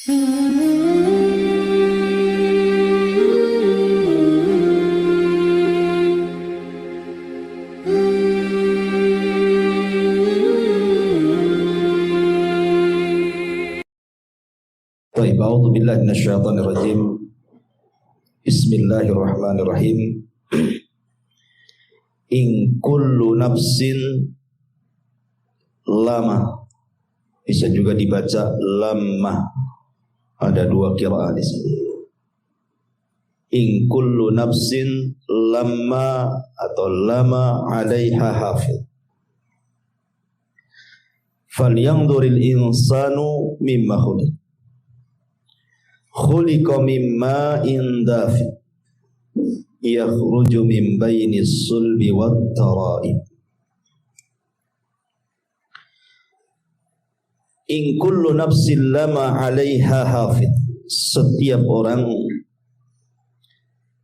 Baik, a'udzu billahi minasyaitonir rajim. Bismillahirrahmanirrahim. In kullu nafsin lama, bisa juga dibaca lamma. Ada dua qiraah di sini. In kullu nafsin lamma atau lama 'alaiha hafiz. Falyanzuril insanu mimma khuliq. Khuliqa mimma indafi yakhruju min bainis sulbi wat tara'ib. In kullu nafsin lama 'alaiha hafid. Setiap orang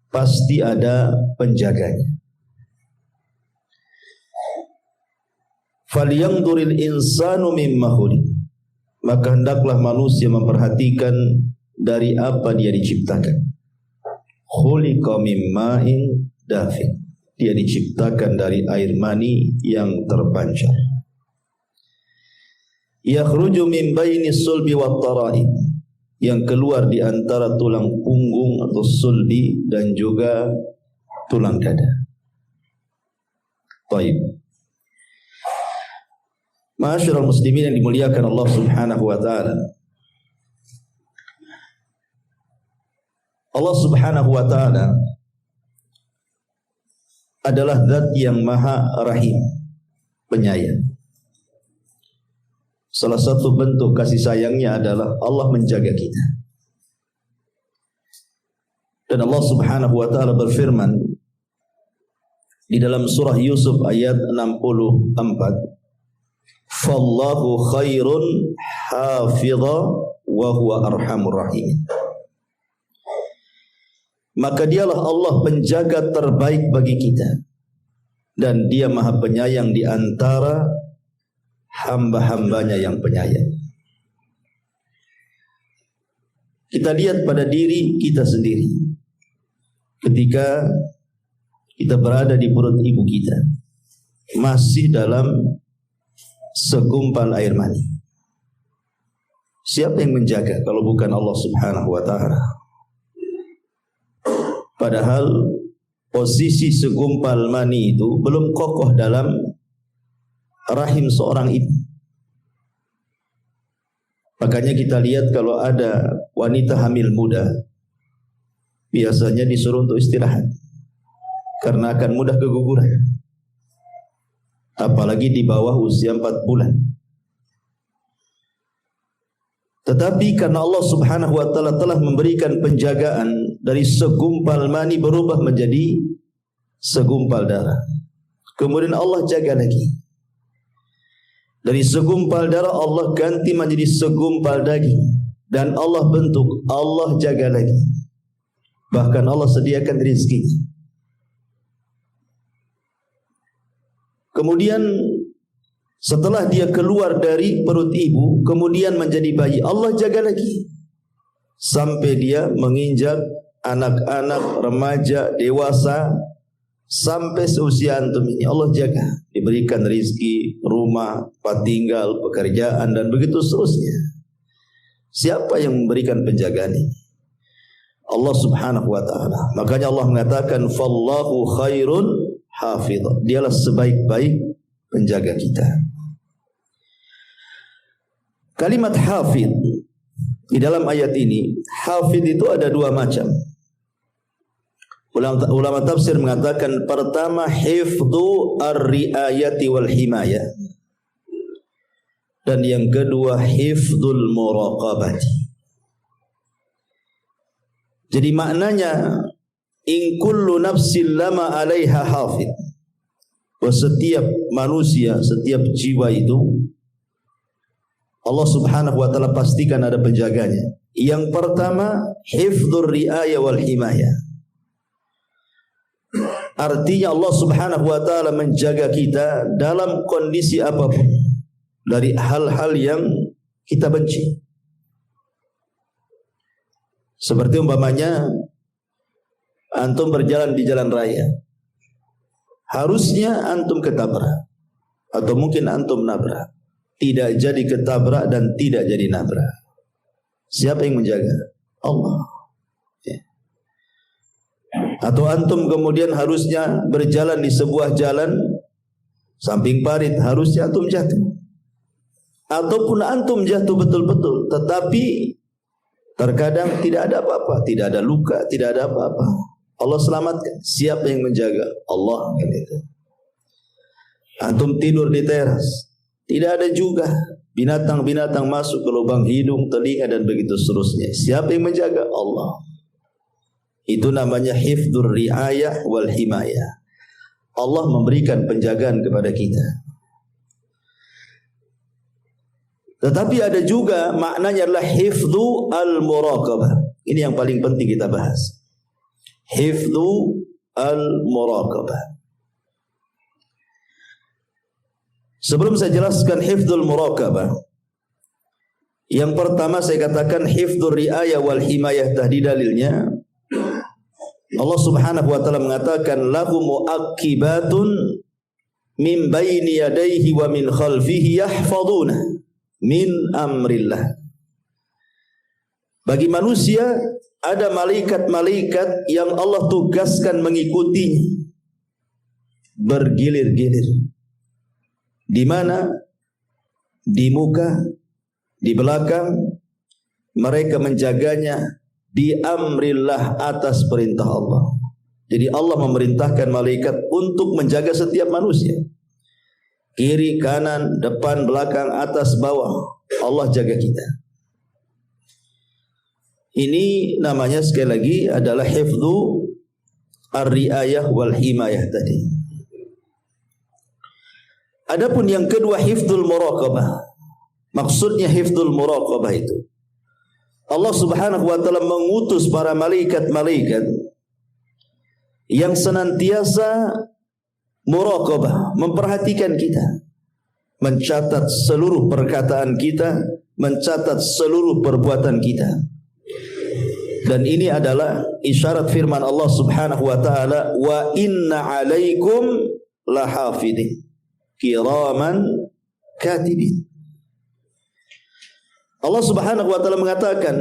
pasti ada penjaganya. Falyanzuril insanu mimma khuliq. Maka hendaklah manusia memperhatikan dari apa dia diciptakan. Khuliqa min ma'in dafiq. Dia diciptakan dari air mani yang terpancar. Yakhruju min bainis sulbi wat tara'ib. Yang keluar di antara tulang punggung atau sulbi dan juga tulang dada. Baik. Ma'asyiral muslimin yang dimuliakan Allah Subhanahu wa taala. Allah Subhanahu wa ta'ala adalah zat yang maha rahim, penyayang. Salah satu bentuk kasih sayangnya adalah Allah menjaga kita. Dan Allah Subhanahu wa ta'ala berfirman di dalam surah Yusuf ayat 64, Fallahu khairun hafidha wa huwa arhamur rahim. Maka dialah Allah penjaga terbaik bagi kita, dan dia maha penyayang di antara hamba-hambanya yang penyayang. Kita lihat pada diri kita sendiri. Ketika kita berada di perut ibu kita, masih dalam segumpal air mani. Siapa yang menjaga kalau bukan Allah Subhanahu wa ta'ala? Padahal posisi segumpal mani itu belum kokoh dalam rahim seorang ibu. Makanya kita lihat kalau ada wanita hamil muda, biasanya disuruh untuk istirahat karena akan mudah keguguran. Apalagi di bawah usia 4 bulan. Tetapi karena Allah Subhanahu wa ta'ala telah memberikan penjagaan, dari segumpal mani berubah menjadi segumpal darah. Kemudian Allah jaga lagi. Dari segumpal darah Allah ganti menjadi segumpal daging. Dan Allah bentuk, Allah jaga lagi. Bahkan Allah sediakan rezeki. Kemudian setelah dia keluar dari perut ibu, kemudian menjadi bayi, Allah jaga lagi. Sampai dia menginjak anak-anak, remaja, dewasa, sampai seusia antum ini Allah jaga. Diberikan rezeki, rumah, tempat tinggal, pekerjaan, dan begitu seterusnya. Siapa yang memberikan penjagaan ini? Allah Subhanahu wa ta'ala. Makanya Allah mengatakan, Fallahu khairun hafidh. Dialah sebaik-baik penjaga kita. Kalimat hafidh di dalam ayat ini, hafidh itu ada dua macam. Ulama tafsir mengatakan, pertama hifdhu ar-riayati wal himayah, dan yang kedua hifdhul muraqabati. Jadi maknanya, in kullu nafsin lama 'alaiha hafidh. Bahwa setiap manusia, setiap jiwa itu Allah Subhanahu wa ta'ala pastikan ada penjaganya. Yang pertama, hifdzur ri'ayah wal himayah. Artinya Allah Subhanahu wa ta'ala menjaga kita dalam kondisi apapun, dari hal-hal yang kita benci. Seperti umpamanya antum berjalan di jalan raya. Harusnya antum ketabrak atau mungkin antum nabrak. Tidak jadi ketabrak dan tidak jadi nabrak. Siapa yang menjaga? Allah. Ya. Atau antum kemudian harusnya berjalan di sebuah jalan samping parit, harusnya antum jatuh. Ataupun antum jatuh betul-betul, tetapi terkadang tidak ada apa-apa, tidak ada luka, tidak ada apa-apa. Allah selamatkan. Siapa yang menjaga? Allah. Gitu. Antum tidur di teras, tidak ada juga binatang-binatang masuk ke lubang hidung, telinga dan begitu seterusnya. Siapa yang menjaga? Allah. Itu namanya hifdzur riayah wal himayah. Allah memberikan penjagaan kepada kita. Tetapi ada juga maknanya adalah hifdzu al-muraqabah. Ini yang paling penting kita bahas. Hifdzu al-muraqabah. Sebelum saya jelaskan hifdzul muraqabah, yang pertama saya katakan hifdzur riayah wal himayah, tadi dalilnya Allah Subhanahu wa taala mengatakan lahu muaqqibatun min baini yadayhi wa min khalfihi yahfaduna min amrillah. Bagi manusia ada malaikat-malaikat yang Allah tugaskan mengikutinya bergilir-gilir. Di mana? Di muka, di belakang, mereka menjaganya bi amrillah, atas perintah Allah. Jadi Allah memerintahkan malaikat untuk menjaga setiap manusia. Kiri, kanan, depan, belakang, atas, bawah. Allah jaga kita. Ini namanya sekali lagi adalah hifdzu ar-riayah wal himayah tadi. Adapun yang kedua hifdzul muraqabah. Maksudnya hifdzul muraqabah itu Allah Subhanahu wa taala mengutus para malaikat-malaikat yang senantiasa muraqabah, memperhatikan kita, mencatat seluruh perkataan kita, mencatat seluruh perbuatan kita. Dan ini adalah isyarat firman Allah Subhanahu wa taala, wa inna 'alaikum lahafidin kiraman katibin. Allah Subhanahu wa taala mengatakan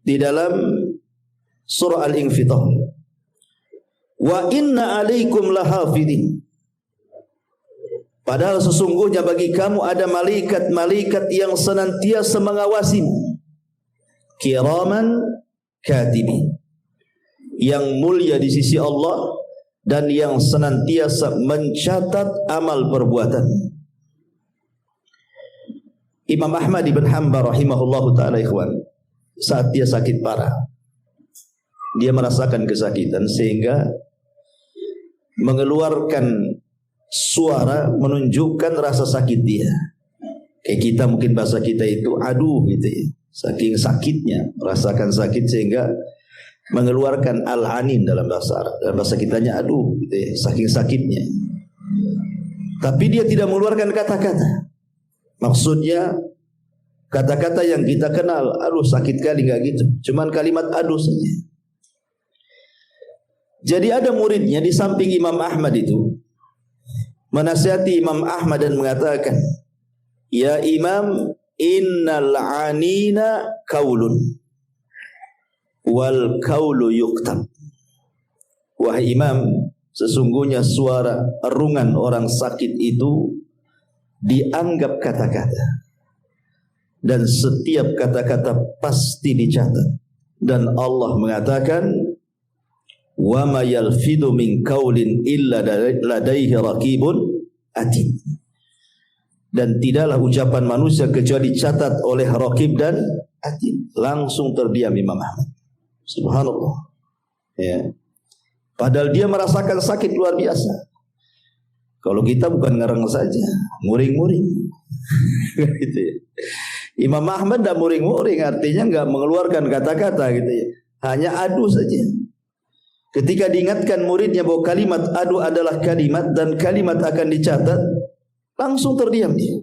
di dalam surah Al-Infitar, wa inna 'alaikum lahafidin. Padahal sesungguhnya bagi kamu ada malaikat-malaikat yang senantiasa mengawasimu. Kiraman katibin, yang mulia di sisi Allah dan yang senantiasa mencatat amal perbuatan. Imam Ahmad ibn Hanbal rahimahullahu ta'ala ikhwan, saat dia sakit parah, dia merasakan kesakitan sehingga mengeluarkan suara menunjukkan rasa sakit dia. Kayak kita mungkin bahasa kita itu aduh gitu ya. Saking sakitnya merasakan sakit sehingga mengeluarkan al-anin dalam bahasa Arab. Dalam bahasa kitanya aduh gitu ya, saking sakitnya. Tapi dia tidak mengeluarkan kata-kata. Maksudnya kata-kata yang kita kenal, aduh sakit kali, enggak gitu. Cuman kalimat aduh saja. Jadi ada muridnya di samping Imam Ahmad itu menasihati Imam Ahmad dan mengatakan, ya Imam, innal anina kaulun wal kaulu yuktab. Wahai Imam, sesungguhnya suara erungan orang sakit itu dianggap kata-kata, dan setiap kata-kata pasti dicatat. Dan Allah mengatakan, wa ma yalfidu min qaulin illa ladaihi raqibun atid. Dan tidaklah ucapan manusia kecuali dicatat oleh raqib dan atid. Langsung terdiam Imam Ahmad. Subhanallah. Ya. Padahal dia merasakan sakit luar biasa. Kalau kita bukan ngereng saja, muring-muring. Gitu ya. Imam Ahmad tidak muring-muring, artinya enggak mengeluarkan kata-kata gitu ya. Hanya adu saja. Ketika diingatkan muridnya bahwa kalimat adu adalah kalimat dan kalimat akan dicatat, langsung terdiam dia.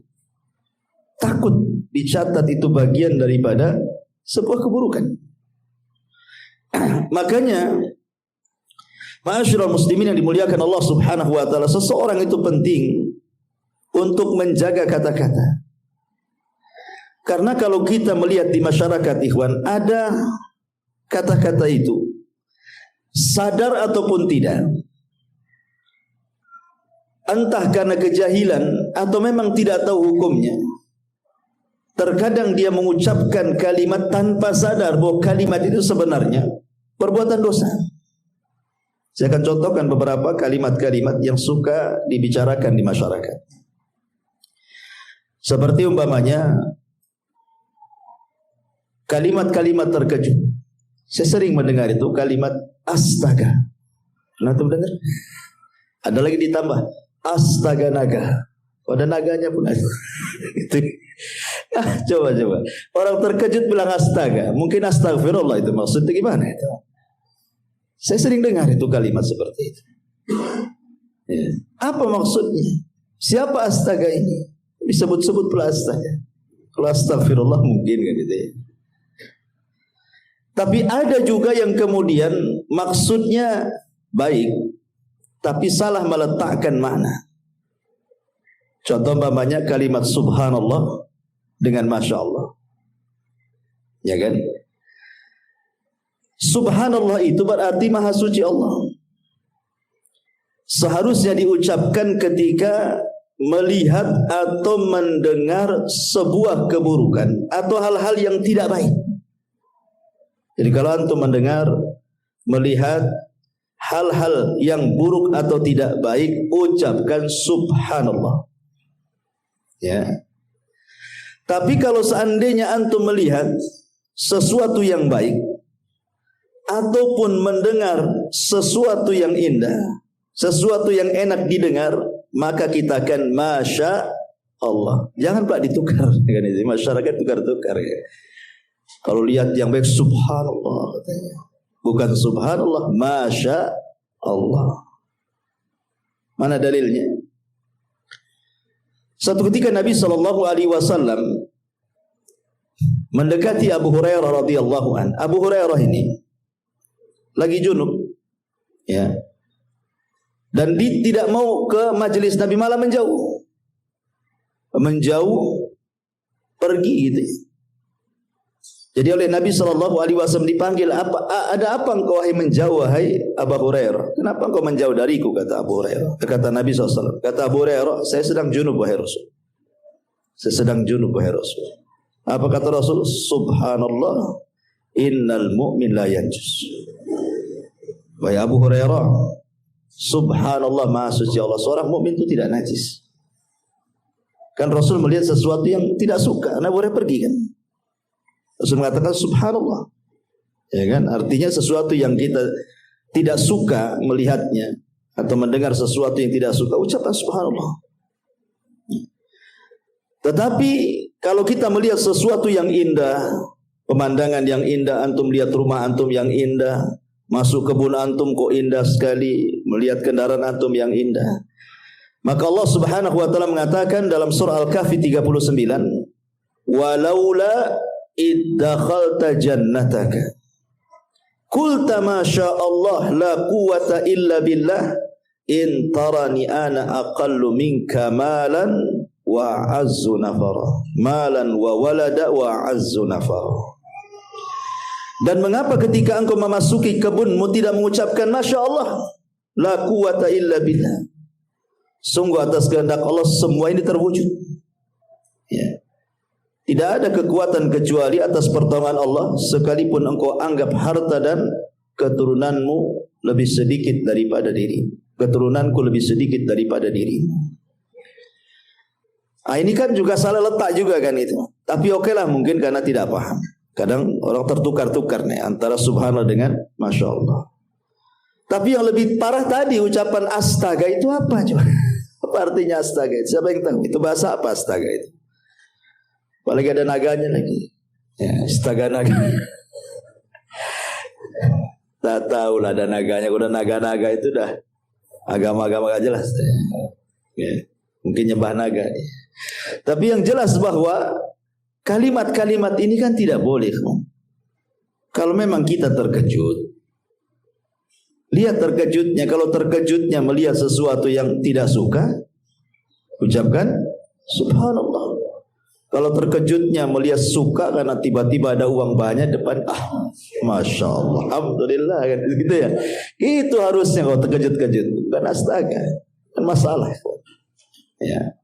Takut dicatat itu bagian daripada sebuah keburukan. Makanya ma'asyiral muslimin yang dimuliakan Allah Subhanahu wa taala, seseorang itu penting untuk menjaga kata-kata. Karena kalau kita melihat di masyarakat ikhwan, ada kata-kata itu sadar ataupun tidak, entah karena kejahilan atau memang tidak tahu hukumnya, terkadang dia mengucapkan kalimat tanpa sadar bahwa kalimat itu sebenarnya perbuatan dosa. Saya akan contohkan beberapa kalimat-kalimat yang suka dibicarakan di masyarakat. Seperti umpamanya kalimat-kalimat terkejut. Saya sering mendengar itu kalimat astaga. Pernah tuh dengar? Ada lagi ditambah astaga naga. Ada naganya pun ada. Itu. Coba. Orang terkejut bilang astaga. Mungkin astagfirullah itu maksudnya gimana itu? Saya sering dengar itu kalimat seperti itu. Ya. Apa maksudnya? Siapa astaga ini? Disebut-sebut pula astaga. Kalau astagfirullah mungkin kan gitu ya. Tapi ada juga yang kemudian maksudnya baik, tapi salah meletakkan makna. Contoh umpamanya kalimat subhanallah dengan masya Allah, ya kan? Subhanallah itu berarti maha suci Allah. Seharusnya diucapkan ketika melihat atau mendengar sebuah keburukan atau hal-hal yang tidak baik. Jadi kalau antum mendengar, melihat hal-hal yang buruk atau tidak baik, ucapkan subhanallah. Ya. Tapi kalau seandainya antum melihat sesuatu yang baik ataupun mendengar sesuatu yang indah, sesuatu yang enak didengar, maka kita akan masya Allah. Jangan Pak ditukar dengan itu. Masyarakat tukar-tukar ya. Kalau lihat yang baik subhanallah katanya. Bukan subhanallah, masya Allah. Mana dalilnya? Satu ketika Nabi SAW mendekati Abu Hurairah radhiyallahu an. Abu Hurairah ini lagi junub, ya, dan dia tidak mau ke majelis Nabi, malah menjauh, pergi gitu. Jadi oleh Nabi SAW dipanggil, ada apa engkau wahai menjauh wahai Abu Hurairah? Kenapa engkau menjauh dariku? Kata Abu Hurairah. Kata Nabi SAW. Kata Abu Hurairah, saya sedang junub wahai Rasul. Saya sedang junub wahai Rasul. Apa kata Rasul? Subhanallah, innal mu'min la yanjus. Wahai Abu Hurairah, subhanallah, maha suci Allah. Seorang mukmin itu tidak najis. Kan Rasul melihat sesuatu yang tidak suka, Abu Hurairah pergi kan. Rasul mengatakan subhanallah, ya kan? Artinya sesuatu yang kita tidak suka melihatnya atau mendengar sesuatu yang tidak suka, ucapkan subhanallah. Tetapi kalau kita melihat sesuatu yang indah, pemandangan yang indah, antum lihat rumah antum yang indah, masuk kebun antum kok indah sekali, melihat kendaraan antum yang indah, maka Allah Subhanahu wa taala mengatakan dalam surah Al-Kahfi 39, walaula iddakhalta jannataka qulta ma sya Allah la quwwata illa billah in tarani ana aqallu minka malan wa azzu nafara, malan wa walada wa azzu nafara. Dan mengapa ketika engkau memasuki kebunmu tidak mengucapkan masya Allah, la quwwata illa billah, sungguh atas kehendak Allah semua ini terwujud, ya. Tidak ada kekuatan kecuali atas pertolongan Allah, sekalipun engkau anggap harta dan keturunanmu lebih sedikit daripada diri. Keturunanku lebih sedikit daripada diri. Ini kan juga salah letak juga kan itu. Tapi oke lah, mungkin karena tidak paham. Kadang orang tertukar-tukar nih antara subhanallah dengan masya Allah. Tapi yang lebih parah tadi, ucapan astaga itu apa coba? Apa artinya astaga itu? Siapa yang tahu? Itu bahasa apa astaga itu? Apalagi ada naganya lagi, ya, astaga naga. Tak tahu lah ada naganya. Udah naga-naga itu dah agama-agama gak jelas, ya, mungkin nyembah naga. Tapi yang jelas bahwa kalimat-kalimat ini kan tidak boleh. Kalau memang kita terkejut, lihat terkejutnya. Kalau terkejutnya melihat sesuatu yang tidak suka, ucapkan subhanallah. Kalau terkejutnya melihat suka karena tiba-tiba ada uang banyak depan, masya Allah, alhamdulillah, kan gitu ya. Itu harusnya kalau terkejut-kejut, bukan astaga, kan masalah. Ya.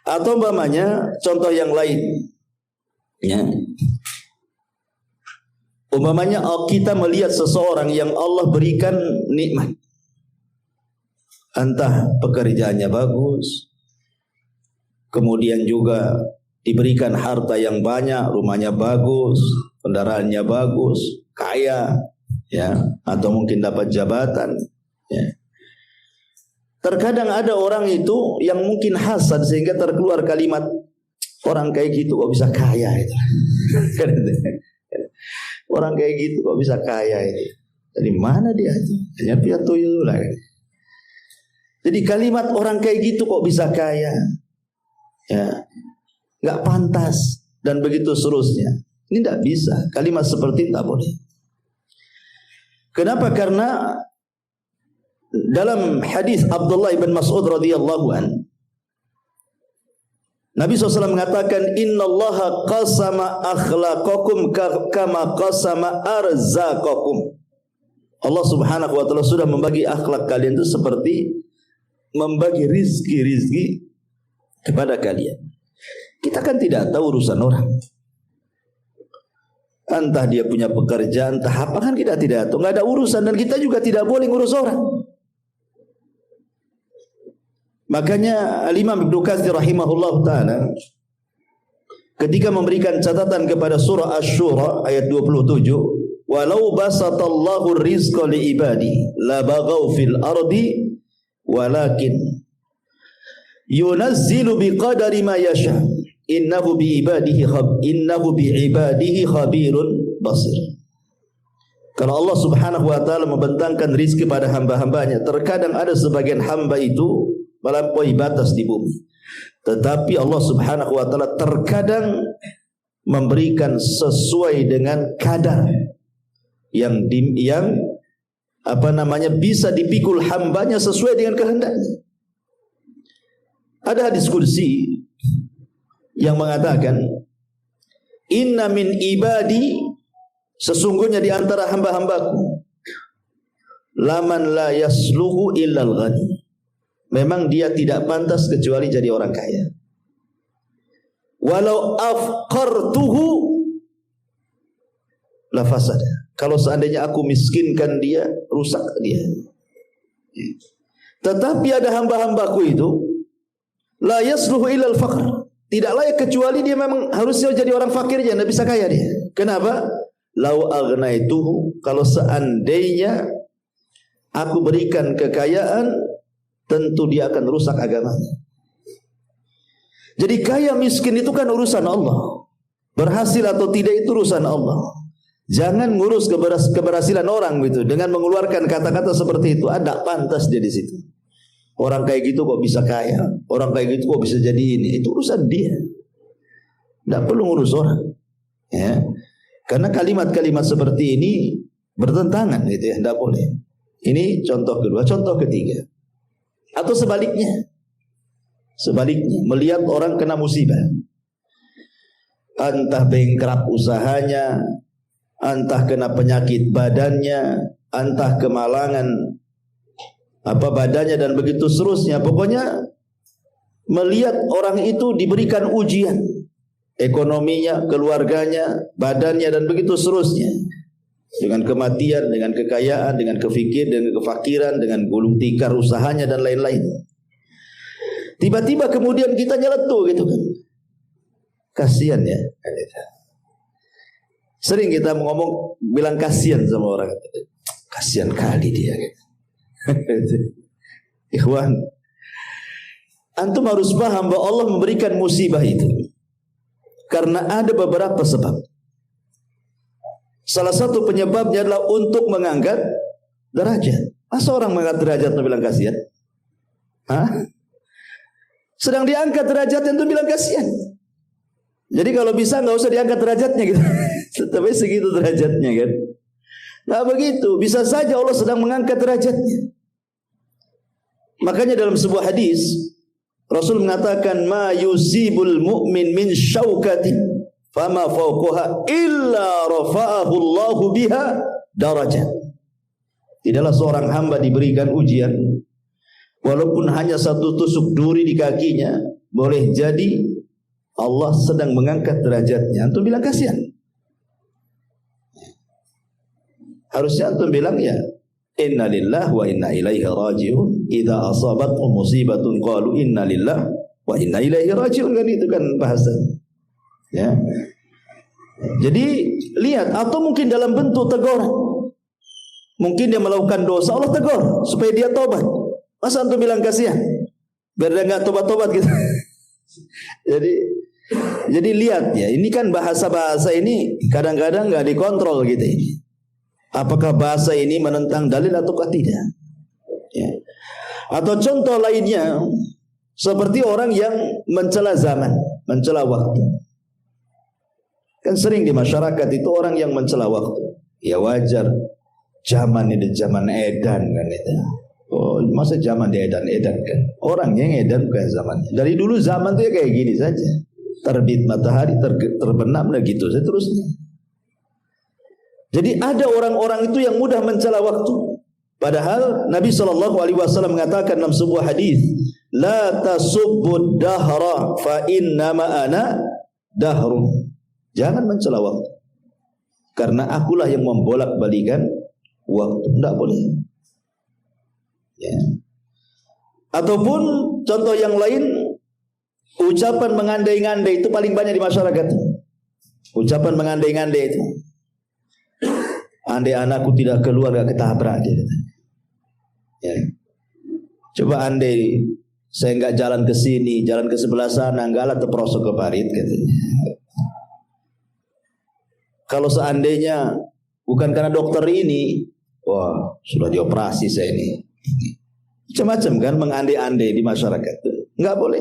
Atau umpamanya contoh yang lain, ya. Umpamanya kita melihat seseorang yang Allah berikan nikmat, entah pekerjaannya bagus, kemudian juga diberikan harta yang banyak, rumahnya bagus, kendaraannya bagus, kaya, ya, atau mungkin dapat jabatan, ya. Terkadang ada orang itu yang mungkin hasad sehingga terkeluar kalimat, orang kayak gitu kok bisa kaya itu. Orang kayak gitu kok bisa kaya ini? Dari mana dia itu? Hanya piatu itu lah. Jadi kalimat orang kayak gitu kok bisa kaya? Ya, nggak pantas dan begitu seterusnya. Ini tidak bisa. Kalimat seperti itu tak boleh. Kenapa? Karena dalam hadis Abdullah bin Mas'ud radhiyallahu an, Nabi SAW mengatakan, innallaha qasama akhlaqakum kama qasama arzaqakum. Allah Subhanahu wa taala sudah membagi akhlak kalian itu seperti membagi rizki kepada kalian. Kita kan tidak tahu urusan orang. Entah dia punya pekerjaan, entah apa, kan kita tidak tahu. Enggak ada urusan, dan kita juga tidak boleh ngurus orang. Makanya Al-Imam Ibnu Katsir rahimahullah ta'ala ketika memberikan catatan kepada surah Asy-Syura ayat 27, walau basatallahu rizqa li ibadi la baghaw fil ardi walakin yunazzilu biqadari ma yasha innahu bi ibadihi khabirun basir. Kalau Allah Subhanahu wa taala membentangkan rizki pada hamba-hambanya, terkadang ada sebagian hamba itu melampaui batas di bumi. Tetapi Allah Subhanahu wa taala terkadang memberikan sesuai dengan kadar yang bisa dipikul hambanya sesuai dengan kehendaknya. Ada hadis kursi yang mengatakan, inna min ibadi, sesungguhnya di antara hamba-hambaku, laman la yasluhu illal ghani, memang dia tidak pantas kecuali jadi orang kaya. Walau afqartuhu la fasada, kalau seandainya aku miskinkan dia, rusak dia. Tetapi ada hamba-hambaku itu la yasluhu illal faqr, tidak layak kecuali dia memang harusnya jadi orang fakir aja, tidak bisa kaya dia. Kenapa? Lau agnaituhu, kalau seandainya aku berikan kekayaan, tentu dia akan rusak agamanya. Jadi kaya miskin itu kan urusan Allah. Berhasil atau tidak itu urusan Allah. Jangan ngurus keberhasilan orang gitu dengan mengeluarkan kata-kata seperti itu. Ada pantas dia di situ. Orang kayak gitu kok bisa kaya, orang kayak gitu kok bisa jadi ini. Itu urusan dia. Tidak perlu ngurus orang. Ya. Karena kalimat-kalimat seperti ini bertentangan gitu ya, tidak boleh. Ini contoh kedua. Contoh ketiga, atau sebaliknya, melihat orang kena musibah, entah bengkrap usahanya, entah kena penyakit badannya, entah kemalangan badannya dan begitu seterusnya. Pokoknya melihat orang itu diberikan ujian, ekonominya, keluarganya, badannya dan begitu seterusnya, dengan kematian, dengan kekayaan, dengan dengan kefakiran, dengan gulung tikar usahanya dan lain-lain. Tiba-tiba kemudian kita nyeletuk gitu kan. Kasihan ya. Sering kita ngomong bilang kasihan sama orang. Kasihan kali dia. Ikhwan, antum harus paham bahwa Allah memberikan musibah itu karena ada beberapa sebab. Salah satu penyebabnya adalah untuk mengangkat derajat. Masa orang mengangkat derajat itu bilang kasihan? Sedang diangkat derajatnya itu bilang kasihan. Jadi kalau bisa nggak usah diangkat derajatnya gitu. Tetapi segitu derajatnya kan. Nah begitu, bisa saja Allah sedang mengangkat derajatnya. Makanya dalam sebuah hadis Rasul mengatakan ma yusibul mu'min min syaukatin fama fawqaha illa rafa'ahu Allahu biha darajat. Tidaklah seorang hamba diberikan ujian walaupun hanya satu tusuk duri di kakinya, boleh jadi Allah sedang mengangkat derajatnya. Antum bilang kasihan. Harusnya antum bilang ya inna lillahi wa inna ilaihi raji'un. Idza asabatkum musibatun qalu inna lillahi wa inna ilaihi raji'un, kan itu kan bahasa. Ya. Jadi lihat, atau mungkin dalam bentuk teguran. Mungkin dia melakukan dosa, Allah tegur supaya dia tobat. Masa antum bilang kasihan? Biar dia enggak tobat-tobat gitu. Jadi lihat ya, ini kan bahasa-bahasa ini kadang-kadang enggak dikontrol gitu ini. Apakah bahasa ini menentang dalil ataukah tidak? Ya. Atau contoh lainnya seperti orang yang mencela zaman, mencela waktu. Kan sering di masyarakat itu orang yang mencela waktu. Ya wajar, zaman ini zaman edan kan itu. Oh, masa zaman diedan-edan kan? Orang yang edan bukan zamannya. Dari dulu zaman itu ya kayak gini saja. Terbit matahari, terbenam dan gitu seterusnya. Jadi ada orang-orang itu yang mudah mencela waktu. Padahal Nabi SAW mengatakan dalam sebuah hadis, la tasubbud dahra fa innama ana dahrum. Jangan mencela waktu, karena akulah yang membolak-balikan waktu. Tidak boleh. Ya. Ataupun contoh yang lain, ucapan mengandai-ngandai itu paling banyak di masyarakat. Ucapan mengandai-ngandai itu. Andai anakku tidak keluar, gak ketabrak dia. Ya. Coba andai saya enggak jalan ke sini, jalan ke sebelah sana, enggak lah terperosok ke parit katanya. Kalau seandainya bukan karena dokter ini, wah sudah dioperasi saya ini. Macam-macam kan mengandai-andai di masyarakat. Enggak boleh.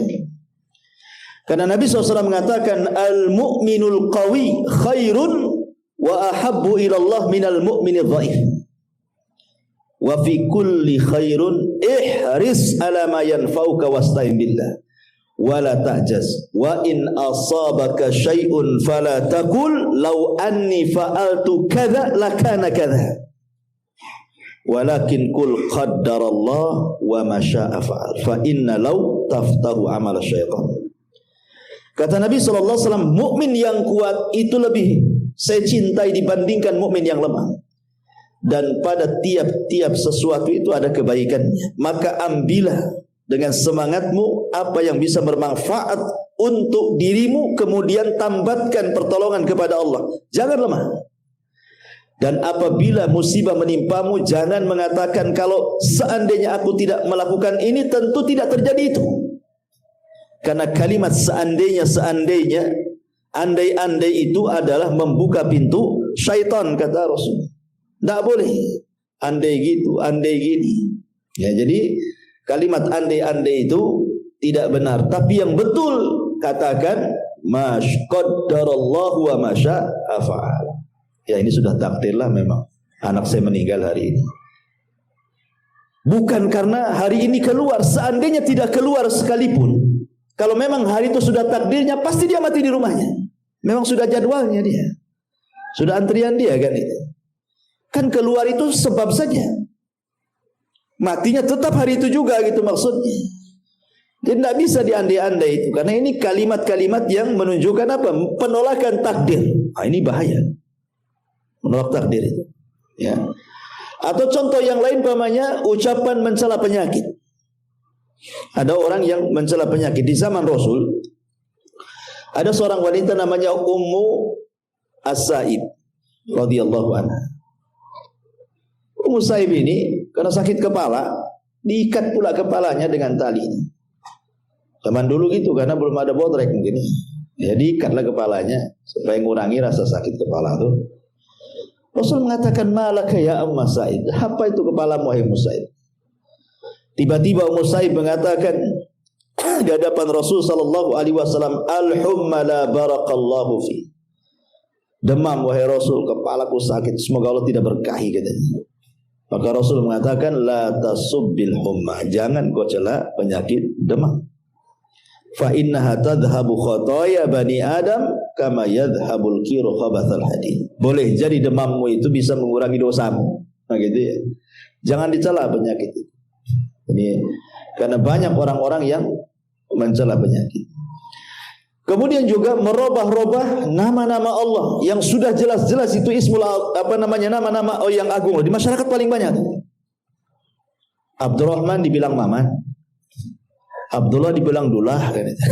Karena Nabi SAW mengatakan al-mu'minul qawi khairun wa ahabbu ila Allah minal mu'minidh dhaif. Wa fi kulli khairun ihris ala ma yanfa'uka wasta'in billah wa la ta'jaz wa in asabaka syai'un fala taqul law anni fa'altu kadza lakana kadza walakin qul qaddarallah wa ma syaa fa'al fa inna law taftahu amal syaitan. Kata Nabi SAW, mukmin yang kuat itu lebih saya cintai dibandingkan mukmin yang lemah. Dan pada tiap-tiap sesuatu itu ada kebaikannya. Maka ambillah dengan semangatmu apa yang bisa bermanfaat untuk dirimu, kemudian tambatkan pertolongan kepada Allah. Jangan lemah. Dan apabila musibah menimpamu, jangan mengatakan kalau seandainya aku tidak melakukan ini, tentu tidak terjadi itu. Karena kalimat seandainya, andai-andai itu adalah membuka pintu syaitan, kata Rasul. Tidak boleh andai gitu, andai gini. Ya, jadi kalimat andai-andai itu tidak benar. Tapi yang betul katakan qaddarallahu wa ma syaa fa'al. Ya, ini sudah takdirlah memang anak saya meninggal hari ini. Bukan karena hari ini keluar, seandainya tidak keluar sekalipun. Kalau memang hari itu sudah takdirnya, pasti dia mati di rumahnya. Memang sudah jadwalnya dia. Sudah antrian dia kan itu. Kan keluar itu sebab saja. Matinya tetap hari itu juga gitu maksudnya. Jadi tidak bisa diandai-andai itu. Karena ini kalimat-kalimat yang menunjukkan apa? Penolakan takdir. Nah, ini bahaya. Menolak takdir itu. Ya. Atau contoh yang lain umpamanya ucapan mencela penyakit. Ada orang yang mencela penyakit di zaman Rasul. Ada seorang wanita namanya Ummu As-Sa'ib radhiyallahu anha. Ummu Sa'ib ini karena sakit kepala, diikat pula kepalanya dengan tali. Zaman dulu gitu karena belum ada bodrek mungkin. Ya diikatlah kepalanya supaya mengurangi rasa sakit kepala itu. Rasul mengatakan malaka ya Ummu Sa'ib. Apa itu kepalamu wahai Ummu Sa'ib? Tiba-tiba Ummu Sa'ib mengatakan di hadapan Rasul sallallahu alaihi wasallam, al-humma la barakallahu fi. demam wahai Rasul, kepalaku sakit, semoga Allah tidak berkahi katanya. Maka Rasul mengatakan la tasubbil humma, jangan kau cela penyakit demam. Fa innaha tadhhabu khataaya bani Adam kama yadhhabul kiru khabathal hadid. Boleh jadi demammu itu bisa mengurangi dosamu. Nah gitu ya. Jangan dicela penyakit itu. Ini karena banyak orang-orang yang mencela penyakit. Kemudian juga merubah-rubah nama-nama Allah yang sudah jelas-jelas itu ismul nama-nama yang agung di masyarakat paling banyak. Abdurrahman dibilang Maman, Abdullah dibilang Dullah kan itu.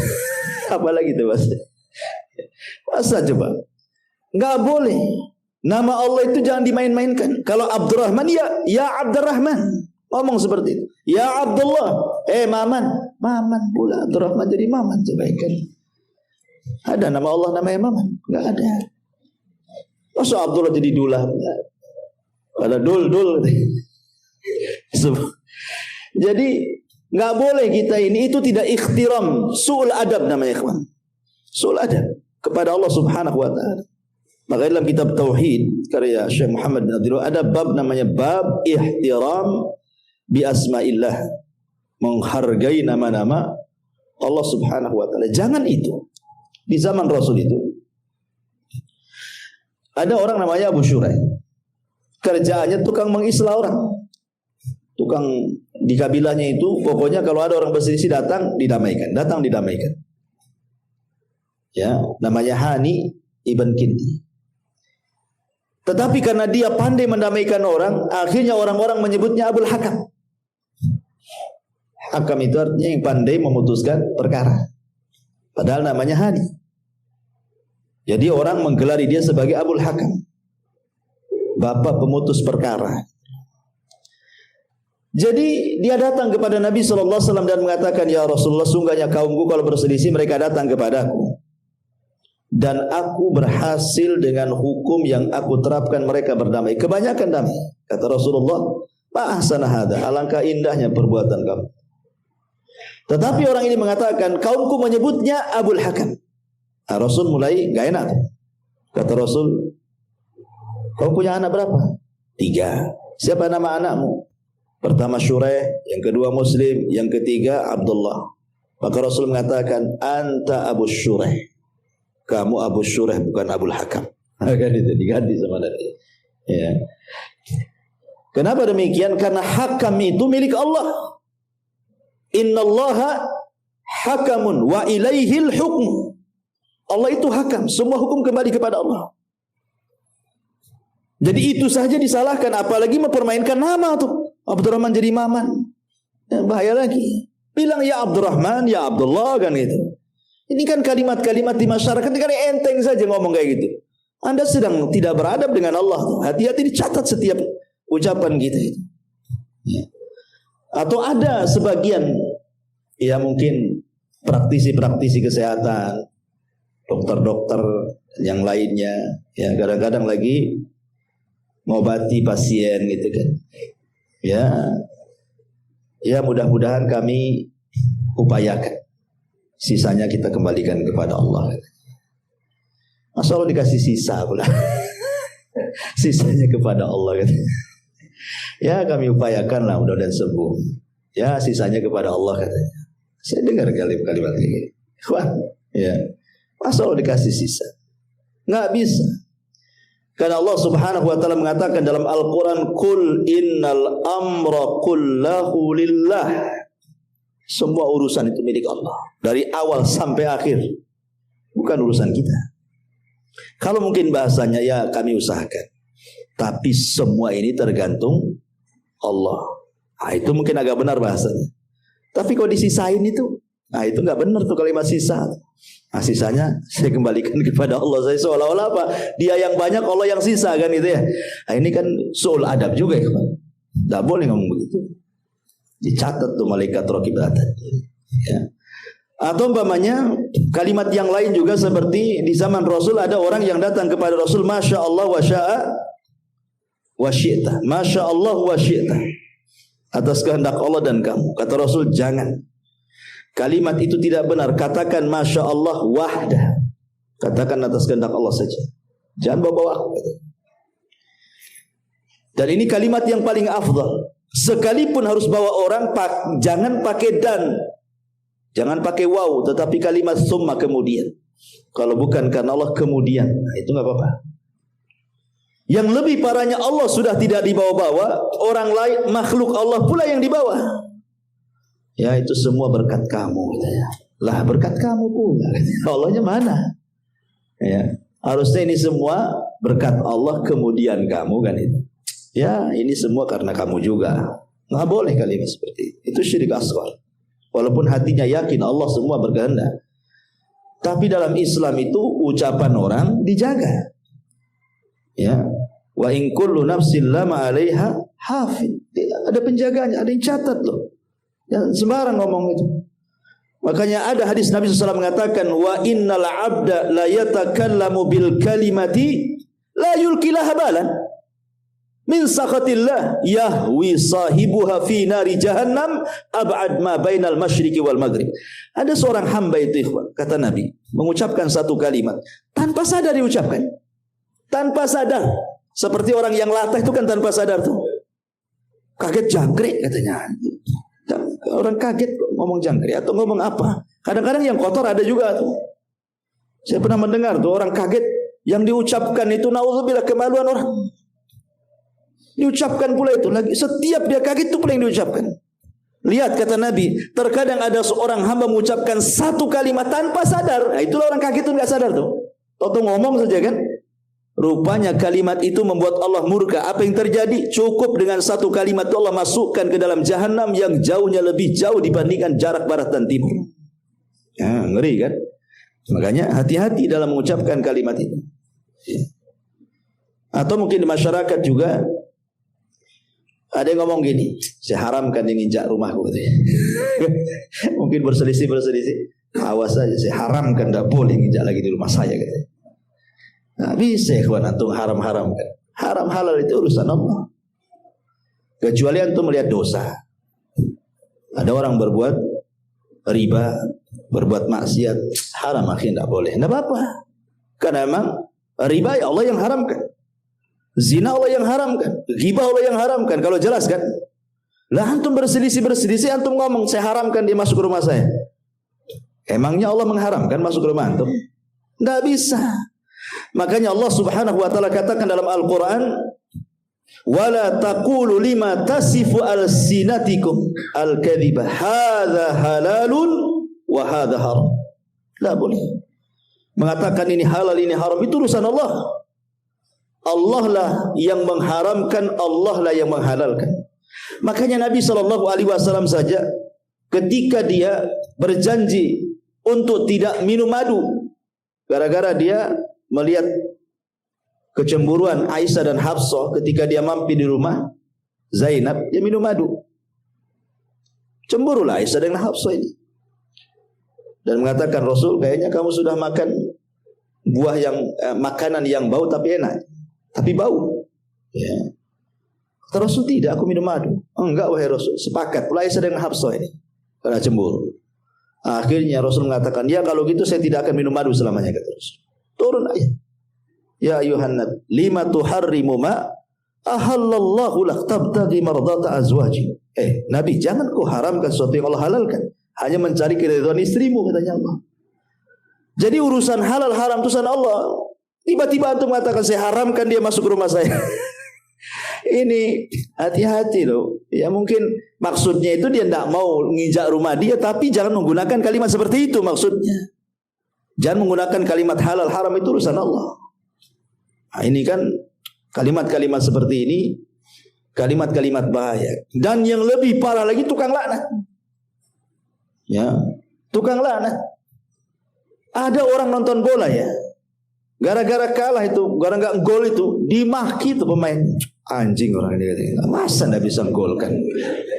Apalagi itu Mas? Masa coba? Enggak boleh. Nama Allah itu jangan dimain-mainkan. Kalau Abdurrahman ya Abdurrahman. Ngomong seperti itu. Ya Abdullah, Maman. Maman pula Abdurrahman jadi Maman sebaikan. Ada nama Allah namanya Maman? Enggak ada. Masa Abdullah jadi Dullah? Ada Dul. Jadi enggak boleh kita ini, itu tidak ikhtiram, su'ul adab namanya ikhwan. Su'ul adab kepada Allah Subhanahu wa taala. Maka dalam kitab tauhid karya Syekh Muhammad bin Abdul Wahab ada bab namanya bab ihtiram bi asma'illah, menghargai nama-nama Allah Subhanahu wa taala. Jangan itu. Di zaman Rasul itu ada orang namanya Abu Syuraih. Kerjaannya tukang mengislah orang. Tukang di kabilahnya itu pokoknya kalau ada orang berselisih datang didamaikan. Ya, namanya Hani ibn Kinti. Tetapi karena dia pandai mendamaikan orang, akhirnya orang-orang menyebutnya Abul Hakam. Hakam itu artinya yang pandai memutuskan perkara. Padahal namanya Hani. Jadi orang menggelari dia sebagai Abul Hakam, bapak pemutus perkara. Jadi dia datang kepada Nabi SAW dan mengatakan, ya Rasulullah, sungguhnya kaumku kalau berselisih mereka datang kepadaku. Dan aku berhasil dengan hukum yang aku terapkan, mereka berdamai. Kebanyakan damai. Kata Rasulullah, ma ahsana hadza, alangkah indahnya perbuatan kamu. Tetapi orang ini mengatakan, kaumku menyebutnya Abul Hakam. Nah, Rasul mulai gak enak. Kata Rasul, kau punya anak berapa? 3. Siapa nama anakmu? Pertama Syuraih, yang kedua Muslim, yang ketiga Abdullah. Maka Rasul mengatakan, anta Abu Syuraih. Kamu Abu Syuraih, bukan Abul Hakam. Kan itu diganti sama Nabi. Ya. Kenapa demikian? Karena hakam itu milik Allah. Innallaha hakamun wa ilaihil hukmu. Allah itu hakam, semua hukum kembali kepada Allah. Jadi itu saja disalahkan, apalagi mempermainkan nama tuh. Abdurrahman jadi Maman. Ya, bahaya lagi. Bilang ya Abdurrahman, ya Abdullah kan gitu. Ini kan kalimat-kalimat di masyarakat, ini kan enteng saja ngomong kayak gitu. Anda sedang tidak beradab dengan Allah. Hati-hati dicatat setiap ucapan kita itu. Ya. Atau ada sebagian, ya mungkin praktisi-praktisi kesehatan, dokter-dokter yang lainnya, ya kadang-kadang lagi ngobati pasien gitu kan. Ya mudah-mudahan kami upayakan. Sisanya kita kembalikan kepada Allah. Masa Allah dikasih sisa pula. Sisanya kepada Allah kan. Ya kami upayakan lah, mudah-mudahan sembuh. Ya sisanya kepada Allah katanya. Saya dengar kalimat ini. Wah, ya. Masa Allah dikasih sisa? Nggak bisa. Karena Allah Subhanahu wa taala mengatakan dalam Al-Qur'an, "Qul innal amra kullahu lillah." Semua urusan itu milik Allah dari awal sampai akhir. Bukan urusan kita. Kalau mungkin bahasanya ya kami usahakan. Tapi semua ini tergantung Allah. Nah, itu mungkin agak benar bahasanya. Tapi kalau disisain itu, nah itu nggak benar tuh kalimat sisa. Nah sisanya saya kembalikan kepada Allah. Saya seolah-olah apa? Dia yang banyak, Allah yang sisa kan itu ya. Nah ini kan soal adab juga ya. Tidak boleh ngomong begitu. Dicatat tuh malaikat raqib atid. Ya. Atau umpamanya kalimat yang lain juga seperti di zaman Rasul ada orang yang datang kepada Rasul, Masya Allah wa sya'a wa syi'ta. Masya Allah wa syi'ta. Atas kehendak Allah dan kamu. Kata Rasul, jangan. Kalimat itu tidak benar. Katakan Masya Allah wahdah. Katakan atas kehendak Allah saja. Jangan bawa aku. Dan ini kalimat yang paling afdal. Sekalipun harus bawa orang, jangan pakai dan, jangan pakai waw, tetapi kalimat summa kemudian. Kalau bukan karena Allah kemudian, nah itu nggak apa-apa. Yang lebih parahnya Allah sudah tidak dibawa-bawa, orang lain makhluk Allah pula yang dibawa. Ya itu semua berkat kamu. Lah berkat kamu pula. Allahnya mana? Ya harusnya ini semua berkat Allah kemudian kamu kan itu. Ya ini semua karena kamu juga. Nggak boleh kalimat seperti itu. Itu syirik asghar. Walaupun hatinya yakin Allah semua berkehendak. Tapi dalam Islam itu ucapan orang dijaga. Ya. Wa in kullu nafsin lama 'alaiha hafid. Ada penjaganya, ada yang catat loh. Jangan sembarang ngomong itu. Makanya ada hadis Nabi SAW mengatakan wa innal 'abda la yatakallamu bil kalimati la yulqilaha balan min sakhatillah yahwi sahibuha fi nari jahannam ab'ad ma bainal masyriqi wal maghrib. Ada seorang hamba itu ikhwan, kata Nabi, mengucapkan satu kalimat tanpa sadar diucapkan. Tanpa sadar. Seperti orang yang latah itu kan tanpa sadar tuh. Kaget jangkrik katanya. Orang kaget ngomong jangkrik atau ngomong apa. Kadang-kadang yang kotor ada juga tuh. Saya pernah mendengar tuh orang kaget yang diucapkan itu naudzubillah kemaluan orang. Diucapkan pula itu lagi. Setiap dia kaget itu pula yang diucapkan. Lihat kata Nabi, terkadang ada seorang hamba mengucapkan satu kalimat tanpa sadar. Nah, itulah orang kaget itu nggak sadar tuh. Toto ngomong saja kan. Rupanya kalimat itu membuat Allah murka. Apa yang terjadi? Cukup dengan satu kalimat itu Allah masukkan ke dalam jahanam yang jauhnya lebih jauh dibandingkan jarak barat dan timur. Ya, ngeri kan? Makanya hati-hati dalam mengucapkan kalimat itu. Atau mungkin di masyarakat juga ada yang ngomong gini, saya haramkan yang injak rumahku katanya. Mungkin berselisih. Awas saja, saya haramkan, tidak boleh injak lagi di rumah saya katanya. Nah, bisa ikhwan antum haram-haramkan. Haram halal itu urusan Allah. Kecuali antum melihat dosa. Ada orang berbuat riba, berbuat maksiat, haram akhirnya tidak boleh. Tidak apa-apa. Karena memang riba ya Allah yang haramkan. Zina Allah yang haramkan. Ghibah Allah yang haramkan. Kalau jelas kan. Lah antum berselisih, antum ngomong saya haramkan dia masuk ke rumah saya. Emangnya Allah mengharamkan masuk ke rumah antum? Tidak bisa. Makanya Allah Subhanahu wa taala katakan dalam Al-Qur'an, "Wala taqulu lima tasifu alsinatikum al-kadhiba hadza halalun wa hadza haram." Tidak boleh mengatakan ini halal ini haram, itu urusan Allah. Allah lah yang mengharamkan, Allah lah yang menghalalkan. Makanya Nabi SAW saja ketika dia berjanji untuk tidak minum madu gara-gara dia melihat kecemburuan Aisyah dan Hafsah ketika dia mampir di rumah Zainab, dia minum madu. Cemburulah Aisyah dan Hafsah ini. Dan mengatakan, Rasul, kayaknya kamu sudah makan buah yang makanan yang bau tapi enak, tapi bau. Ya. Kata Rasul, tidak, aku minum madu. Oh, enggak wahai Rasul, sepakat. Pula Aisyah dan Hafsah ini karena cemburu. Akhirnya Rasul mengatakan, ya kalau gitu saya tidak akan minum madu selamanya, kata Rasul. Turun ayat. Ya ayuhan nabi, lima tuharrimu ma ahallallahu lak tabtaghi mardata azwaji. Nabi, jangan kau haramkan sesuatu yang Allah halalkan hanya mencari keridhaan istrimu, katanya Allah. Jadi urusan halal haram urusan Allah. Tiba-tiba antum mengatakan saya haramkan dia masuk ke rumah saya. Ini hati-hati loh. Ya mungkin maksudnya itu dia tidak mau nginjak rumah dia, tapi jangan menggunakan kalimat seperti itu maksudnya. Jangan menggunakan kalimat halal haram, itu urusan Allah. Nah, ini kan kalimat-kalimat seperti ini, kalimat-kalimat bahaya. Dan yang lebih parah lagi tukang laknat. Ya, tukang laknat. Ada orang nonton bola ya, gara-gara kalah itu, gara-gara nggak gol itu, dimaki tuh pemain. Anjing orang ini katanya. Masa nggak bisa gol kan?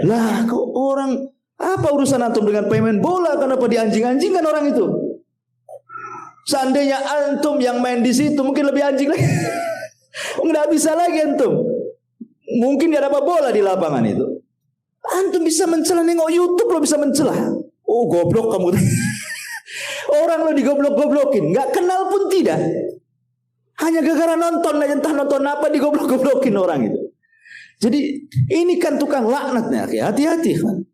Lah, kok orang apa urusan antum dengan pemain bola? Kenapa dianjing-anjingkan orang itu? Seandainya antum yang main di situ mungkin lebih anjing lagi. Nggak bisa lagi antum. Mungkin dia dapat bola di lapangan itu. Antum bisa mencela, nengok YouTube lo bisa mencela. Oh goblok kamu. Orang lo digoblok-goblokin, nggak kenal pun tidak. Hanya gara-gara nonton aja, entah nonton apa digoblok-goblokin orang itu. Jadi ini kan tukang laknatnya, hati-hati kan.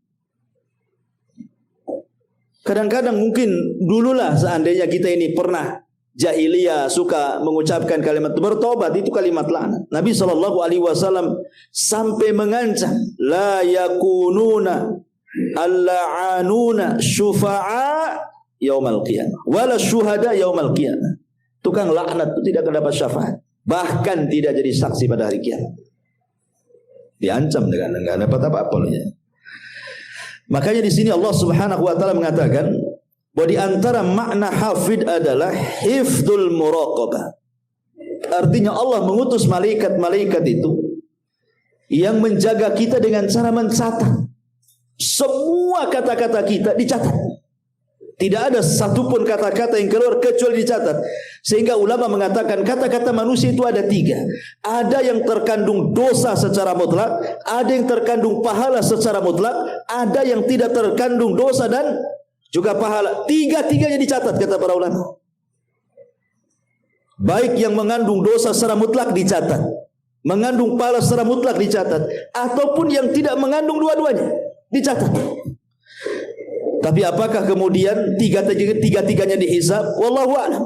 Kadang-kadang mungkin dululah seandainya kita ini pernah jahiliyah suka mengucapkan kalimat bertobat, itu kalimat laknat. Nabi SAW sampai mengancam la yakununa al-la'anuna syufa'a yaumal qiyamah wala syuhada yaumal qiyamah. Tukang laknat itu tidak akan dapat syafaat, bahkan tidak jadi saksi pada hari kiamat. Diancam dengan enggak dapat apa-apa loh ya. Makanya di sini Allah Subhanahu wa taala mengatakan bahwa di antara makna hafid adalah hifdzul muraqabah. Artinya Allah mengutus malaikat-malaikat itu yang menjaga kita dengan cara mencatat. Semua kata-kata kita dicatat. Tidak ada satupun kata-kata yang keluar kecuali dicatat. Sehingga ulama mengatakan kata-kata manusia itu ada 3. Ada yang terkandung dosa secara mutlak, ada yang terkandung pahala secara mutlak, ada yang tidak terkandung dosa dan juga pahala. 3-tiganya dicatat kata para ulama. Baik yang mengandung dosa secara mutlak dicatat, mengandung pahala secara mutlak dicatat, ataupun yang tidak mengandung dua-duanya dicatat. Tapi apakah kemudian tiga-tiganya dihisab? Wallahu a'lam.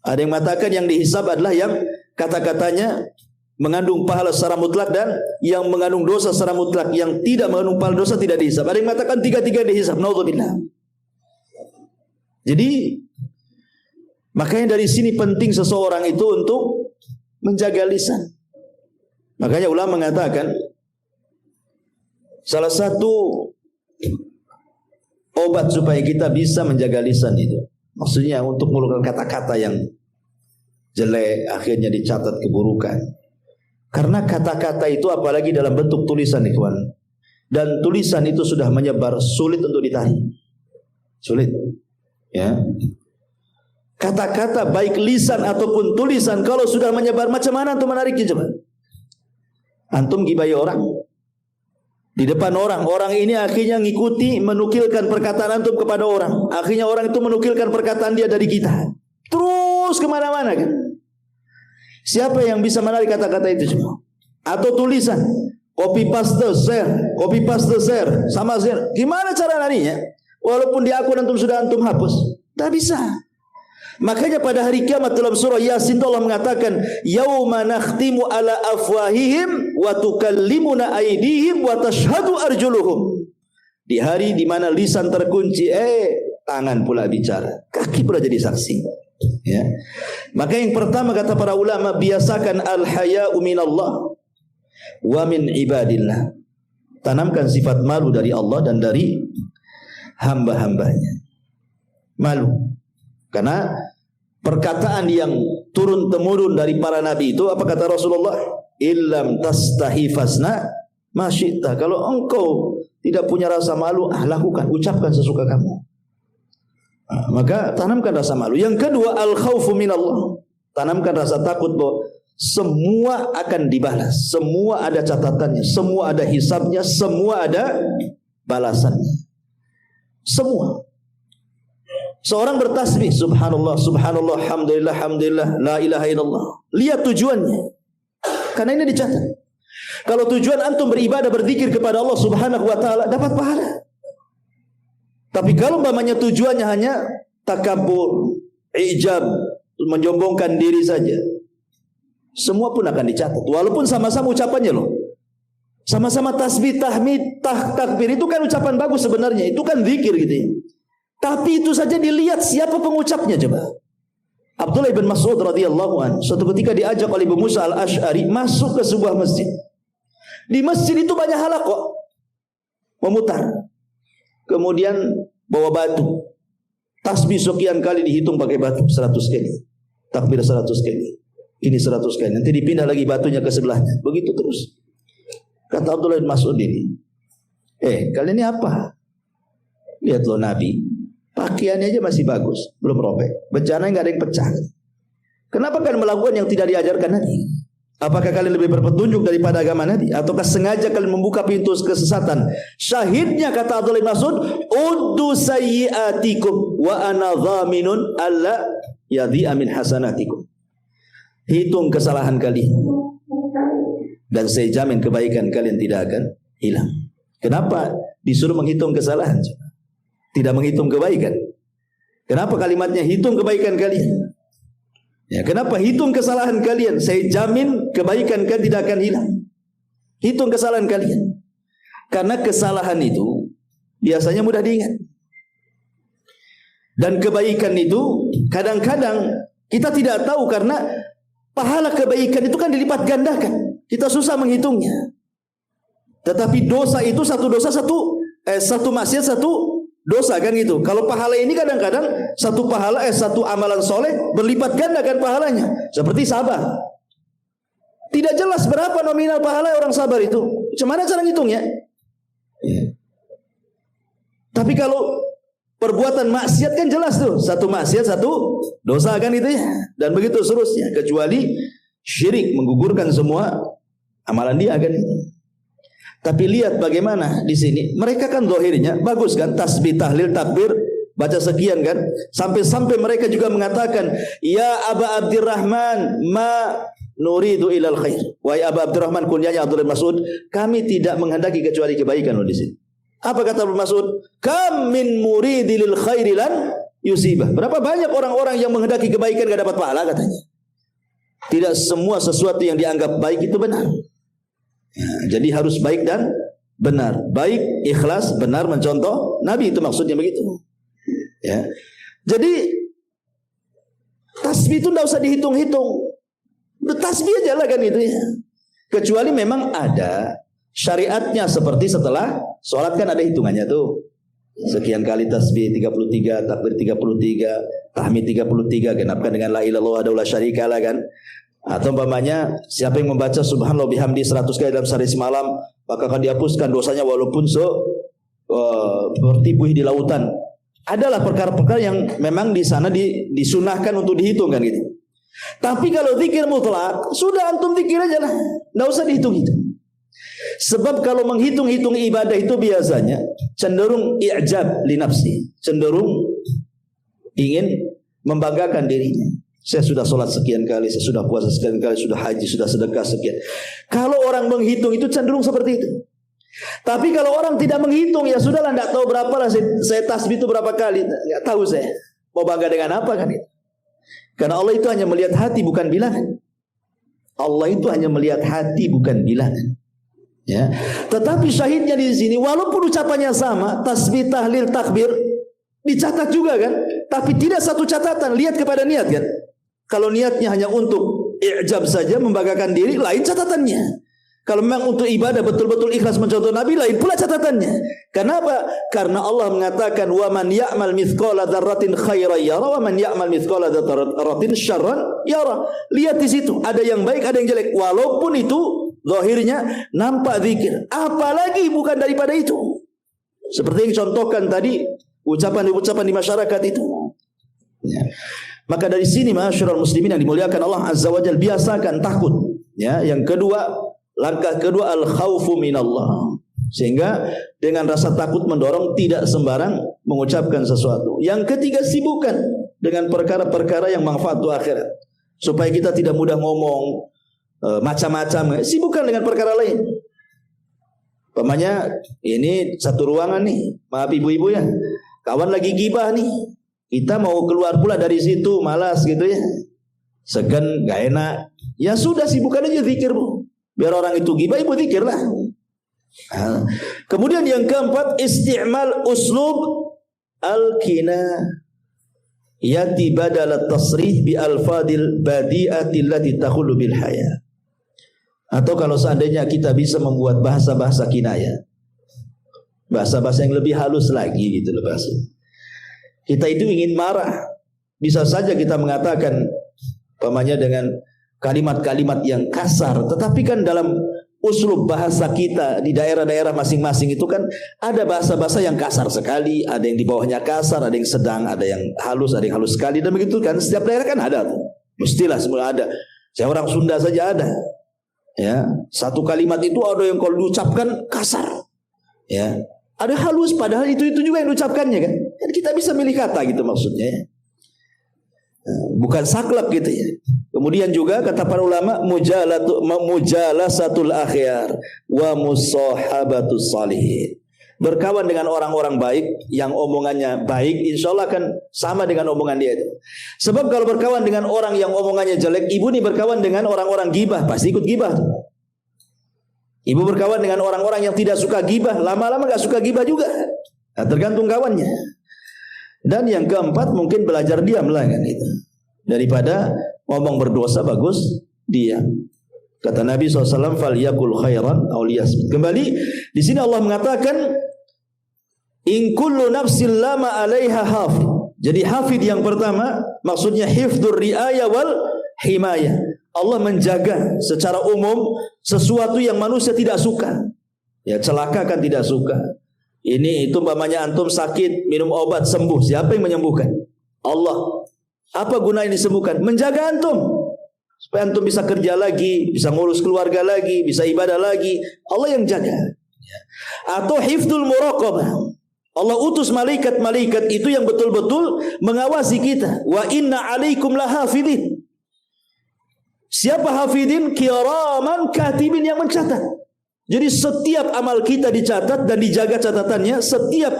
Ada yang mengatakan yang dihisab adalah yang kata-katanya mengandung pahala secara mutlak dan yang mengandung dosa secara mutlak. Yang tidak mengandung pahala dosa tidak dihisab. Ada yang mengatakan tiga-tiga dihisab. Naudzubillah. Jadi makanya dari sini penting seseorang itu untuk menjaga lisan. Makanya ulama mengatakan salah satu obat supaya kita bisa menjaga lisan itu, maksudnya untuk mengeluarkan kata-kata yang jelek akhirnya dicatat keburukan. Karena kata-kata itu apalagi dalam bentuk tulisan, ikhwan, dan tulisan itu sudah menyebar, sulit untuk ditarik, sulit ya. Kata-kata baik lisan ataupun tulisan kalau sudah menyebar, macam mana antum menariknya coba? Antum gibai orang di depan orang, orang ini akhirnya ngikuti menukilkan perkataan antum kepada orang. Akhirnya orang itu menukilkan perkataan dia dari kita. Terus kemana-mana kan? Siapa yang bisa menarik kata-kata itu semua? Atau tulisan, copy paste share, sama share. Gimana cara narinya? Walaupun di akun antum sudah antum hapus, tak bisa. Makanya pada hari kiamat dalam surah Yasin Allah mengatakan yauma nakhtimu ala afwahihim wa tukallimuna aydihim wa tashhadu arjuluhum. Di hari di mana lisan terkunci, tangan pula bicara, kaki pula jadi saksi. Ya. Maka yang pertama kata para ulama, biasakan al-haya'u minallah wa min ibadillah. Tanamkan sifat malu dari Allah dan dari hamba-hambanya. Malu. Karena perkataan yang turun temurun dari para nabi itu, apa kata Rasulullah? Illam tastahi fasna ma syi'ta. Kalau engkau tidak punya rasa malu, lakukan, ucapkan sesuka kamu. Maka tanamkan rasa malu. Yang kedua, al khaufu minallah. Tanamkan rasa takut bahwa semua akan dibalas, semua ada catatannya, semua ada hisabnya, semua ada balasannya. Semua. Seorang bertasbih subhanallah, subhanallah, alhamdulillah, alhamdulillah, la ilaha illallah. Lihat tujuannya. Karena ini dicatat. Kalau tujuan antum beribadah, berzikir kepada Allah Subhanahu wa taala, dapat pahala. Tapi kalau umpamanya tujuannya hanya takabur, ijab, menyombongkan diri saja, semua pun akan dicatat. Walaupun sama-sama ucapannya loh. Sama-sama tasbih, tahmid, takbir, itu kan ucapan bagus sebenarnya. Itu kan zikir gitu ya. Tapi itu saja dilihat siapa pengucapnya coba. Abdullah bin Mas'ud radhiyallahu anhu suatu ketika diajak oleh Abu Musa al-Ash'ari masuk ke sebuah masjid. Di masjid itu banyak halaqah memutar. Kemudian bawa batu. Tasbih sekian kali dihitung pakai batu 100 kali. Takbir 100 kali. Ini 100 kali. Nanti dipindah lagi batunya ke sebelahnya. Begitu terus. Kata Abdullah bin Mas'ud ini, kalian ini apa? Lihat loh Nabi, pakaiannya aja masih bagus, belum robek. Bencana nggak ada yang pecah. Kenapa kalian melakukan yang tidak diajarkan Nabi? Apakah kalian lebih berpetunjuk daripada agama Nabi? Ataukah sengaja kalian membuka pintu kesesatan? Syahidnya kata Abdullah bin Mas'ud, uddu sayyiatikum wa ana dhaminun alla yadhi'a min hasanatikum. hitung kesalahan kalian, dan saya jamin kebaikan kalian tidak akan hilang. Kenapa disuruh menghitung kesalahan, tidak menghitung kebaikan? Kenapa kalimatnya hitung kebaikan kalian? Ya, kenapa hitung kesalahan kalian? Saya jamin kebaikan kalian tidak akan hilang. Hitung kesalahan kalian. Karena kesalahan itu biasanya mudah diingat. Dan kebaikan itu kadang-kadang kita tidak tahu, karena pahala kebaikan itu kan dilipat gandakan. Kita susah menghitungnya. Tetapi dosa itu satu dosa satu maksiat satu dosa kan gitu. Kalau pahala ini kadang-kadang satu pahala satu amalan soleh berlipat gandakan pahalanya. Seperti sabar. Tidak jelas berapa nominal pahala orang sabar itu. Macam mana cara ngitungnya? Ya. Tapi kalau perbuatan maksiat kan jelas tuh, satu maksiat satu dosa kan itu ya, dan begitu seterusnya, kecuali syirik menggugurkan semua amalan dia kan itu. Tapi lihat bagaimana di sini, mereka kan zahirnya bagus kan, tasbih, tahlil, takbir, baca sekian kan, sampai mereka juga mengatakan, ya Aba Abdurrahman, ma nuridu ilal khair. Wahai Aba Abdurrahman, kunyanya Abdullah bin Mas'ud, kami tidak menghendaki kecuali kebaikan loh di sini. Apa kata Ibnu Mas'ud? Kam min muridil khairi lan yusibah. Berapa banyak orang-orang yang menghendaki kebaikan enggak dapat pahala katanya. Tidak semua sesuatu yang dianggap baik itu benar. Ya, jadi harus baik dan benar. Baik, ikhlas, benar, mencontoh Nabi, itu maksudnya begitu. Ya. Jadi tasbih itu enggak usah dihitung-hitung. Tasbih aja lah kan itu ya. Kecuali memang ada syariatnya, seperti setelah sholat kan ada hitungannya tuh. Sekian kali tasbih 33, takbir 33, tahmid 33, genapkan dengan la ilaha illallah wahdahu la syarikalah kan. Atau umpamanya siapa yang membaca subhanallah bihamdi 100 kali dalam sehari semalam, maka akan dihapuskan dosanya walaupun seperti buih di lautan. Adalah perkara-perkara yang memang di sana disunahkan untuk dihitung kan gitu. Tapi kalau zikir mutlak, sudah antum zikir aja lah, enggak usah dihitung-hitung. Sebab kalau menghitung-hitung ibadah itu biasanya cenderung i'jab li nafsi, cenderung ingin membanggakan dirinya. Saya sudah sholat sekian kali, saya sudah puasa sekian kali, sudah haji, sudah sedekah sekian. Kalau orang menghitung itu cenderung seperti itu. Tapi kalau orang tidak menghitung, ya sudahlah, tidak tahu berapa lah saya tasbih itu berapa kali, nggak tahu saya mau bangga dengan apa kan itu. Karena Allah itu hanya melihat hati bukan bilangan. Allah itu hanya melihat hati bukan bilangan. Ya, tetapi syahidnya di sini, walaupun ucapannya sama, tasbih, tahlil, takbir, dicatat juga kan, tapi tidak satu catatan. Lihat kepada niat kan. Kalau niatnya hanya untuk i'jab saja, membanggakan diri, lain catatannya. Kalau memang untuk ibadah betul-betul ikhlas mencontoh Nabi, lain pula catatannya. Kenapa? Karena Allah mengatakan, wa man ya'mal mithqala dzarratin khairan yara wa man ya'mal mithqala dzarratin syarran yara. Lihat di situ, ada yang baik, ada yang jelek. Walaupun itu zahirnya nampak zikir, apalagi bukan daripada itu. Seperti yang contohkan tadi, ucapan-ucapan di masyarakat itu. Ya. Maka dari sini masyarul muslimin yang dimuliakan Allah Azza wa Jalla, biasakan takut. Ya, yang kedua, langkah kedua al-khaufu minallah. Sehingga dengan rasa takut mendorong tidak sembarang mengucapkan sesuatu. Yang ketiga, sibukkan dengan perkara-perkara yang manfaat untuk akhirat. Supaya kita tidak mudah ngomong macam-macam, sibukkan dengan perkara lain. Umpamanya ini satu ruangan nih, maaf ibu-ibu ya, kawan lagi gibah nih, kita mau keluar pula dari situ, malas gitu ya, segan, gak enak, ya sudah sibukkan aja zikir bu, biar orang itu gibah, ibu zikir lah. Kemudian yang keempat, isti'mal uslub al-kina yati badal at-tasrih bi al-fadil badi'ati allati takhulu bil haya. Atau kalau seandainya kita bisa membuat bahasa-bahasa kinayah, bahasa-bahasa yang lebih halus lagi gitu loh bahasa. Kita itu ingin marah, bisa saja kita mengatakan umpamanya dengan kalimat-kalimat yang kasar, tetapi kan dalam uslub bahasa kita di daerah-daerah masing-masing itu kan ada bahasa-bahasa yang kasar sekali, ada yang di bawahnya kasar, ada yang sedang, ada yang halus, ada yang halus sekali, dan begitu kan setiap daerah kan ada tuh. Mestilah semua ada. Saya orang Sunda saja ada. Ya, satu kalimat itu ada yang kalau diucapkan kasar. Ya, ada halus padahal itu juga yang diucapkannya kan. Kita bisa milih kata gitu maksudnya. Bukan saklek gitu ya. Kemudian juga kata para ulama mujalasatul akhyar wa musahabatus salihin. Berkawan dengan orang-orang baik yang omongannya baik, insya Allah akan sama dengan omongan dia itu. Sebab kalau berkawan dengan orang yang omongannya jelek, ibu nih berkawan dengan orang-orang gibah, pasti ikut gibah. Ibu berkawan dengan orang-orang yang tidak suka gibah, lama-lama gak suka gibah juga. Nah, tergantung kawannya. Dan yang keempat mungkin belajar diam lah kan itu. Daripada ngomong berdosa bagus diam. Kata Nabi SAW, "Falyakul khairan aw liyasmut." Kembali di sini Allah mengatakan, "In kullu nafsin lama 'alaiha hafid." Jadi hafid yang pertama maksudnya hifdzur riaya wal himayah. Allah menjaga secara umum sesuatu yang manusia tidak suka. Ya, celaka kan tidak suka. Ini itu umpamanya antum sakit, minum obat sembuh. Siapa yang menyembuhkan? Allah. Apa guna ini disembuhkan? Menjaga antum. Supaya antum bisa kerja lagi, bisa ngurus keluarga lagi, bisa ibadah lagi. Allah yang jaga. Atau hifdzul muraqabah. Allah utus malaikat-malaikat itu yang betul-betul mengawasi kita. Wa inna 'alaikum lahafidin. Siapa hafidin? Kiraman katibin, yang mencatat. Jadi setiap amal kita dicatat dan dijaga catatannya. Setiap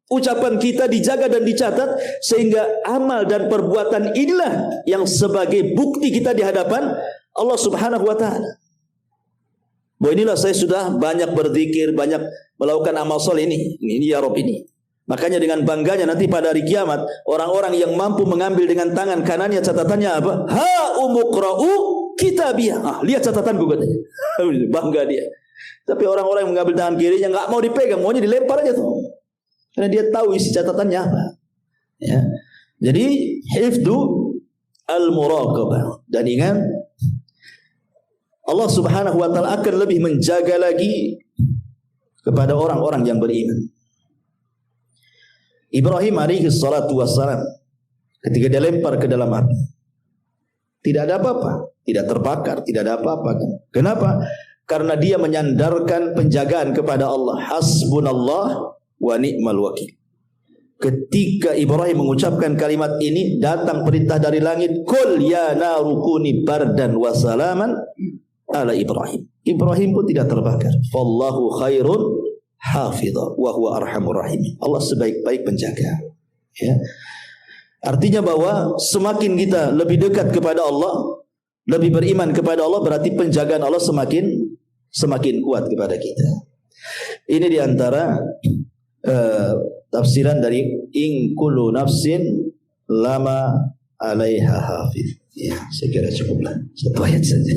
ucapan kita dijaga dan dicatat, sehingga amal dan perbuatan inilah yang sebagai bukti kita di hadapan Allah Subhanahu wa taala. Bahwa inilah saya sudah banyak berzikir, banyak melakukan amal soleh ini ya Rabb ini. Makanya dengan bangganya nanti pada hari kiamat, orang-orang yang mampu mengambil dengan tangan kanannya catatannya apa? Ha umuqra'u kitabiyah. Lihat catatanku katanya. Bangga dia. Tapi orang-orang yang mengambil tangan kirinya nggak mau dipegang, maunya dilempar aja tuh. Karena dia tahu isi catatannya apa. Ya. Jadi hifdzu al-muraqabah. Dan ingat, Allah Subhanahu wa taala akan lebih menjaga lagi kepada orang-orang yang beriman. Ibrahim alaihi salatu wassalam ketika dia lempar ke dalam api, tidak ada apa-apa, tidak terbakar, tidak ada apa-apa kan? Kenapa? Karena dia menyandarkan penjagaan kepada Allah. Hasbunallah wa ni'mal wakil. Ketika Ibrahim mengucapkan kalimat ini, datang perintah dari langit, "Qul ya naru kuni bardan wa salaman ala Ibrahim." Ibrahim pun tidak terbakar. Fallahu khairun hafidha wa huwa arhamur rahim. Allah sebaik-baik penjaga. Ya. Artinya bahwa semakin kita lebih dekat kepada Allah, lebih beriman kepada Allah, berarti penjagaan Allah semakin kuat kepada kita. Ini diantara tafsiran dari in kullu nafsin lama 'alaiha hafiz. Ya, saya kira cukuplah. Satu ayat saja.